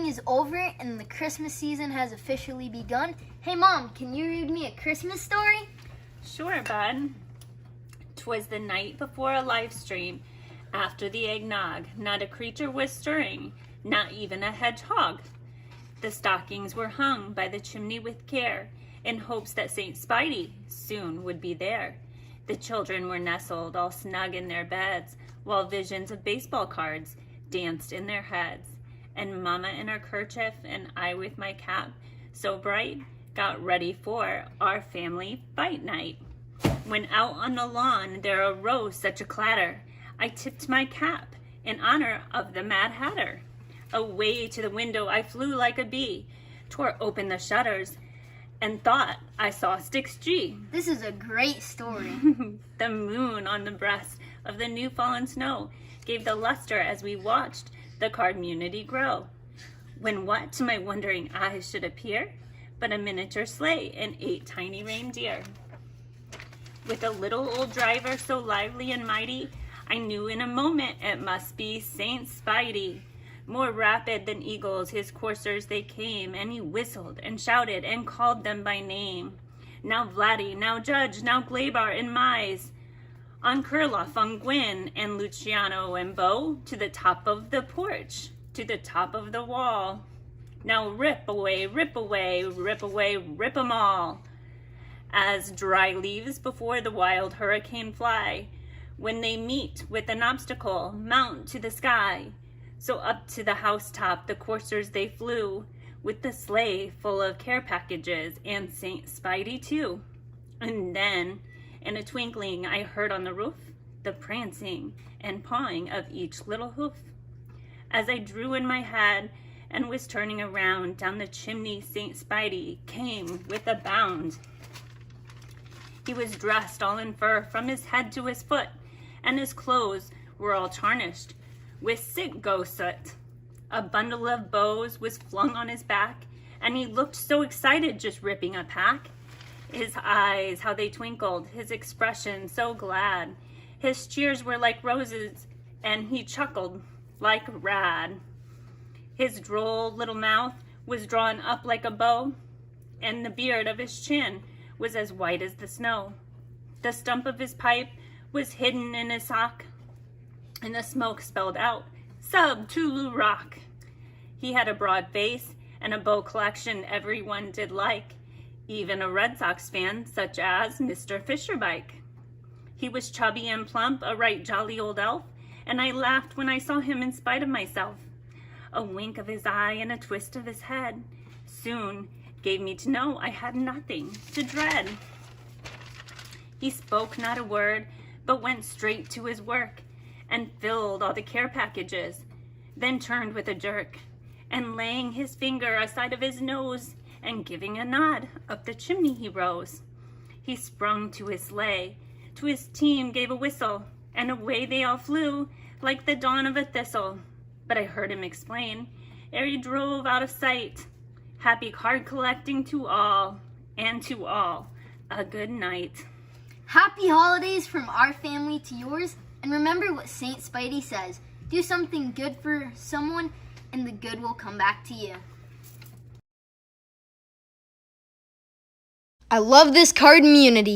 spring is over and the Christmas season has officially begun. Hey Mom, can you read me a Christmas story? Sure, bud. 'Twas the night before a live stream. After the eggnog, not a creature was stirring, not even a hedgehog. The stockings were hung by the chimney with care, in hopes that St. Spidey soon would be there. The children were nestled all snug in their beds, while visions of baseball cards danced in their heads. And Mama in her kerchief and I with my cap, so bright, got ready for our family fight night. When out on the lawn there arose such a clatter, I tipped my cap in honor of the Mad Hatter. Away to the window I flew like a bee, tore open the shutters, and thought I saw Sticks G. This is a great story. The moon on the breast of the new fallen snow gave the luster as we watched the cardmunity grow. When what to my wondering eyes should appear but a miniature sleigh and 8 tiny reindeer. With a little old driver so lively and mighty, I knew in a moment it must be Saint Spidey. More rapid than eagles his coursers they came, and he whistled and shouted and called them by name. Now Vladdy, now Judge, now Glabar and Mize, on Kurloff, on Gwyn, and Luciano and Bo, to the top of the porch, to the top of the wall. Now rip away, rip away, rip away, rip 'em all. As dry leaves before the wild hurricane fly, when they meet with an obstacle, mount to the sky. So up to the housetop the coursers they flew, with the sleigh full of care packages and Saint Spidey too. And then, in a twinkling, I heard on the roof the prancing and pawing of each little hoof. As I drew in my head and was turning around, down the chimney Saint Spidey came with a bound. He was dressed all in fur from his head to his foot, and his clothes were all tarnished with citgo soot. A bundle of bows was flung on his back, and he looked so excited just ripping a pack. His eyes, how they twinkled, his expression so glad. His cheers were like roses, and he chuckled like rad. His droll little mouth was drawn up like a bow, and the beard of his chin was as white as the snow. The stump of his pipe was hidden in his sock, and the smoke spelled out, Sub Tulu Rock. He had a broad face and a bow collection everyone did like, even a Red Sox fan such as Mr. Fisherbike. He was chubby and plump, a right jolly old elf, and I laughed when I saw him in spite of myself. A wink of his eye and a twist of his head soon gave me to know I had nothing to dread. He spoke not a word, but went straight to his work, and filled all the care packages, then turned with a jerk, and laying his finger aside of his nose, and giving a nod, up the chimney he rose. He sprung to his sleigh, to his team gave a whistle, and away they all flew, like the dawn of a thistle. But I heard him explain, ere he drove out of sight, happy card collecting to all, and to all, a good night. Happy holidays from our family to yours. And remember what Saint Spidey says, do something good for someone and the good will come back to you. I love this cardmunity.